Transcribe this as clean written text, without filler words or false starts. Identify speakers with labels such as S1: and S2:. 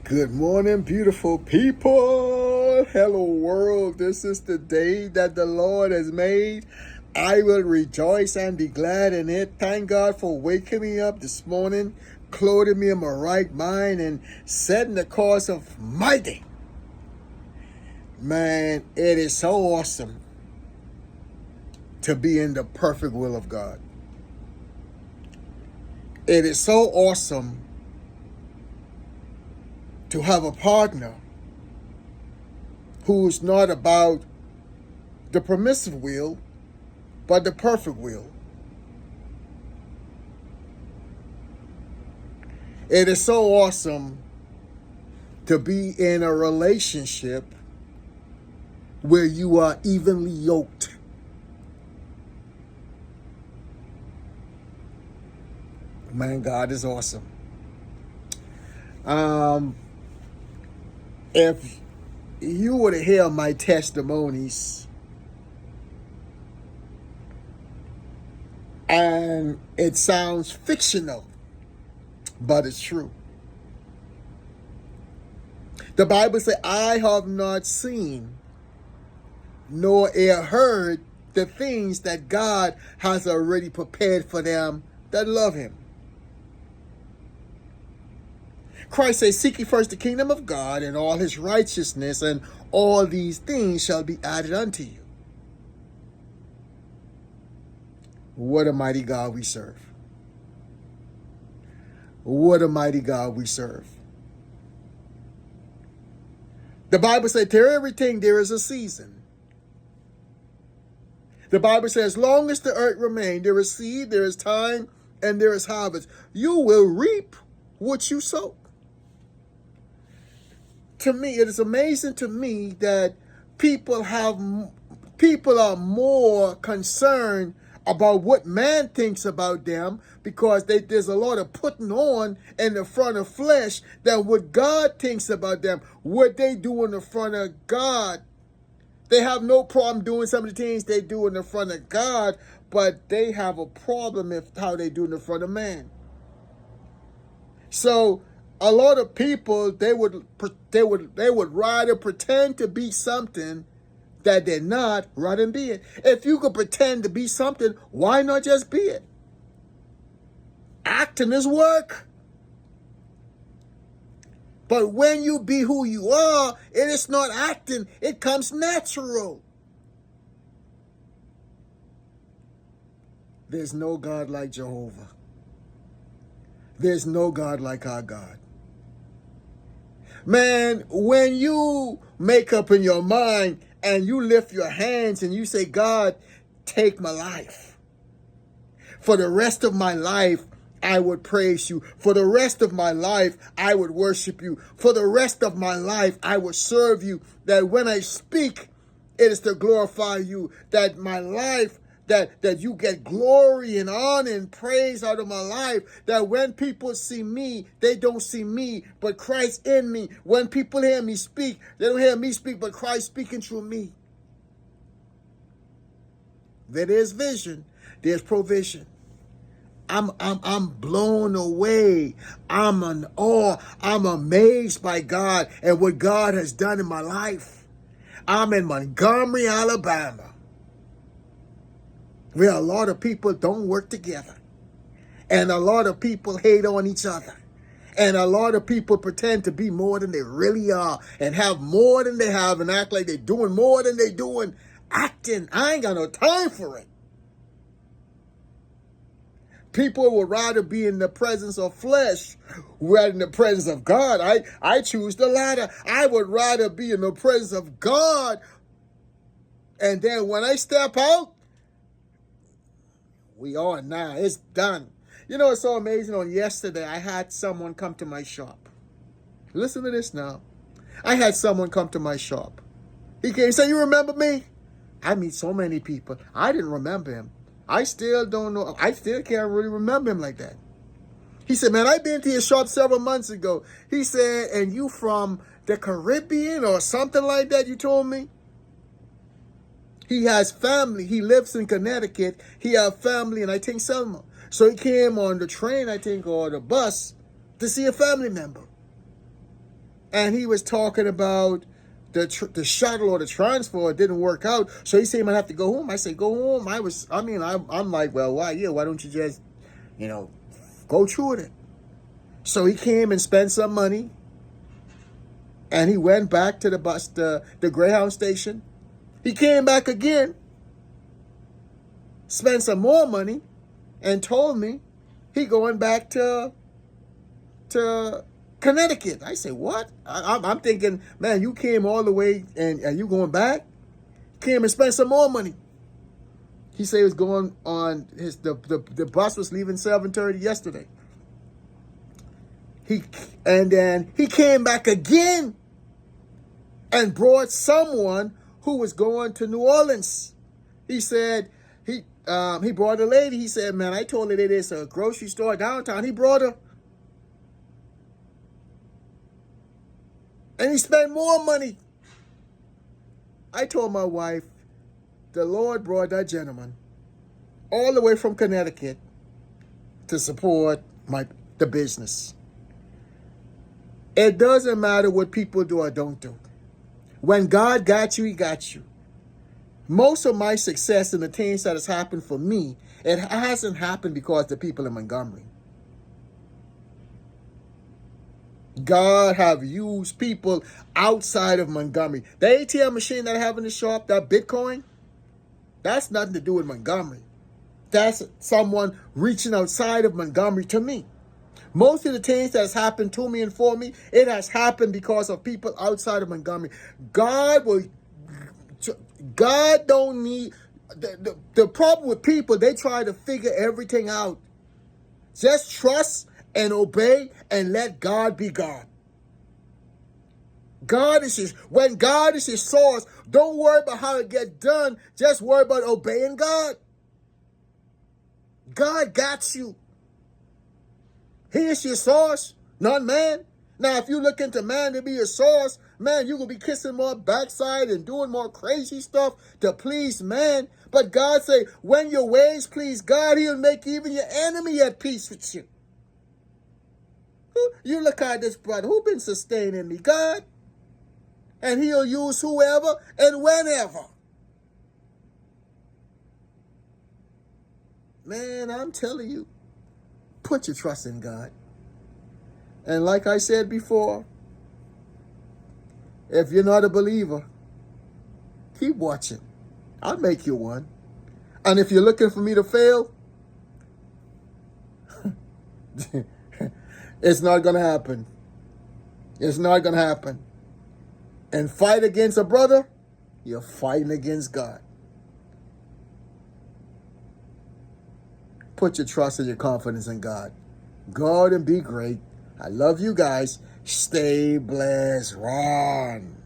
S1: Good morning, beautiful people. Hello, world. This is the day that the Lord has made. I will rejoice and be glad in it. Thank God for waking me up this morning, clothing me in my right mind, and setting the course of my day. Man, it is so awesome to be in the perfect will of God. It is so awesome to have a partner who's not about the permissive will, but the perfect will. It is so awesome to be in a relationship where you are evenly yoked. Man, God is awesome. If you were to hear my testimonies, and it sounds fictional, but it's true. The Bible says, I have not seen nor ear heard the things that God has already prepared for them that love him. Christ says, seek ye first the kingdom of God and all his righteousness, and all these things shall be added unto you. What a mighty God we serve. What a mighty God we serve. The Bible says, to everything there is a season. The Bible says, as long as the earth remains, there is seed, there is time, and there is harvest. You will reap what you sow. To me, it is amazing to me that people are more concerned about what man thinks about them, because there's a lot of putting on in the front of flesh than what God thinks about them. What they do in the front of God, they have no problem doing some of the things they do in the front of God, but they have a problem with how they do in the front of man. So a lot of people, they would rather pretend to be something that they're not, rather than be it. If you could pretend to be something, why not just be it? Acting is work. But when you be who you are, it is not acting. It comes natural. There's no God like Jehovah. There's no God like our God. Man, when you make up in your mind and you lift your hands and you say, God, take my life. For the rest of my life, I would praise you. For the rest of my life, I would worship you. For the rest of my life, I would serve you. That when I speak, it is to glorify you. That my life, that you get glory and honor and praise out of my life. That when people see me, they don't see me, but Christ in me. When people hear me speak, they don't hear me speak, but Christ speaking through me. There is vision. There's provision. I'm blown away. I'm in awe. I'm amazed by God and what God has done in my life. I'm in Montgomery, Alabama, where a lot of people don't work together. And a lot of people hate on each other. And a lot of people pretend to be more than they really are and have more than they have and act like they're doing more than they're doing. Acting. I ain't got no time for it. People would rather be in the presence of flesh rather than the presence of God. I choose the latter. I would rather be in the presence of God. And then when I step out, we are now. It's done. You know, it's so amazing. On yesterday, I had someone come to my shop. Listen to this now. I had someone come to my shop. He came and said, you remember me? I meet so many people. I didn't remember him. I still don't know. I still can't really remember him like that. He said, man, I've been to your shop several months ago. He said, and you from the Caribbean or something like that, you told me? He has family. He lives in Connecticut. He has family in, I think, Selma. So he came on the train, I think, or the bus to see a family member. and he was talking about the shuttle or the transfer. It didn't work out, so he said he might have to go home. I said, go home. I'm like, well, why? Yeah, why don't you just, go through it? So he came and spent some money, and he went back to the Greyhound station. He came back again, spent some more money, and told me he going back to Connecticut. I say, what? I'm thinking, man, you came all the way and you going back? Came and spent some more money. He said he was going on the bus was leaving 7:30 yesterday. Then he came back again and brought someone who was going to New Orleans. He said he brought a lady. He said, man, I told her that there's a grocery store downtown. He brought her. And he spent more money. I told my wife, the Lord brought that gentleman all the way from Connecticut to support the business. It doesn't matter what people do or don't do. When God got you, he got you. Most of my success and the things that has happened for me, it hasn't happened because the people in Montgomery. God have used people outside of Montgomery. The ATM machine that I have in the shop, that Bitcoin, that's nothing to do with Montgomery. That's someone reaching outside of Montgomery to me. Most of the things that has happened to me and for me, it has happened because of people outside of Montgomery. God don't need, the problem with people, they try to figure everything out. Just trust and obey and let God be God. When God is your source, don't worry about how it gets done. Just worry about obeying God. God got you. He is your source, not man. Now, if you look into man to be your source, man, you're going to be kissing more backside and doing more crazy stuff to please man. But God say, when your ways please God, he'll make even your enemy at peace with you. You look at this brother. Who been sustaining me? God. And he'll use whoever and whenever. Man, I'm telling you, put your trust in God. And like I said before, if you're not a believer, keep watching. I'll make you one. And if you're looking for me to fail, it's not going to happen. It's not going to happen. And fight against a brother, you're fighting against God. Put your trust and your confidence in God. Go out and be great. I love you guys. Stay blessed. Ron.